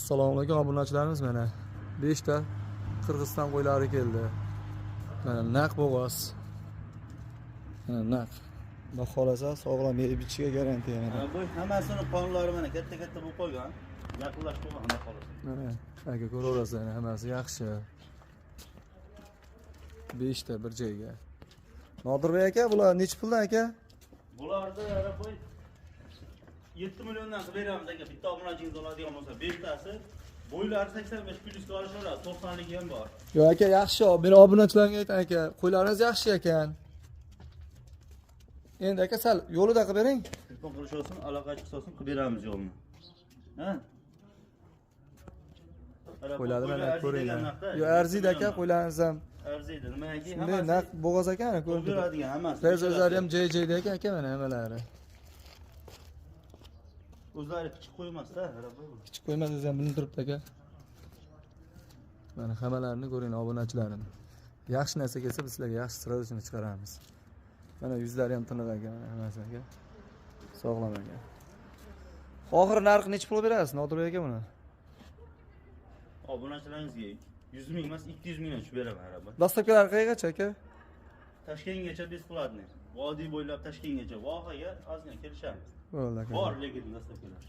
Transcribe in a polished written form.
Assalomu alaykum obunachilarimiz, mana 5 ta Qirg'iziston qo'ylari keldi. Mana naq bo'g'oz. Mana naq. Xudo xolasa sog'lom yeb ichishga garantiya mana. Bu hammasini qonlari mana katta-katta bo'lib qolgan. Yaqinlashib qo'ygan xudo xolasa. Mana aka ko'raverasiz, hammasi yaxshi. 5 ta bir joyga. Nodirbek aka, bular necha puldan aka? Bularni yana qo'y 7 milliondan qilib beramiz aka. Bitta obunachingiz oladigan bo'lsa 5 tasi bo'ylari 85 plyusga olishaveradi, 90 ligi ham bor. Yo aka, yaxshi. Meni obunachilarga ayting aka, qo'ylaringiz yaxshi ekan. Endi aka sal yo'lida qilib bering. Telefon qilish olsin, aloqa chiqsin, qilib beramiz yo'lni. Ha? Qo'ylarni mana ko'ring. Yo arziydi aka, qo'ylaringiz ham. Arziydi. Nimaga? Shunday naq bo'g'oz ekan, ko'rib beradigan hammasi. Tez o'zlari ham joy-joyda ekan aka, mana nimalari. O'zlari kichik qo'ymasda, Kichik qo'ymas o'zi ham bilinib turibdi aka. Mana hammalarini ko'ring obunachilarim. Yaxshi narsa kelsa biz sizlarga yaxshi sirozini chiqaramiz. Mana yuzlari ham tiniq ekan, hammasi aka. Sog'lom ekan. Oxir narxi necha pul berasiz, Nodirbek aka buni? Obunachilaringizga 100 ming emas, 200 mingdan tushib beraman araba. Dastavkalar qayergacha aka? Toshkentgacha besplatniy. Vodiy bo'ylab Toshkentgacha, vohaga ozgina kelishamiz. Bo'ldi aka. Bor lekin dastavkalar.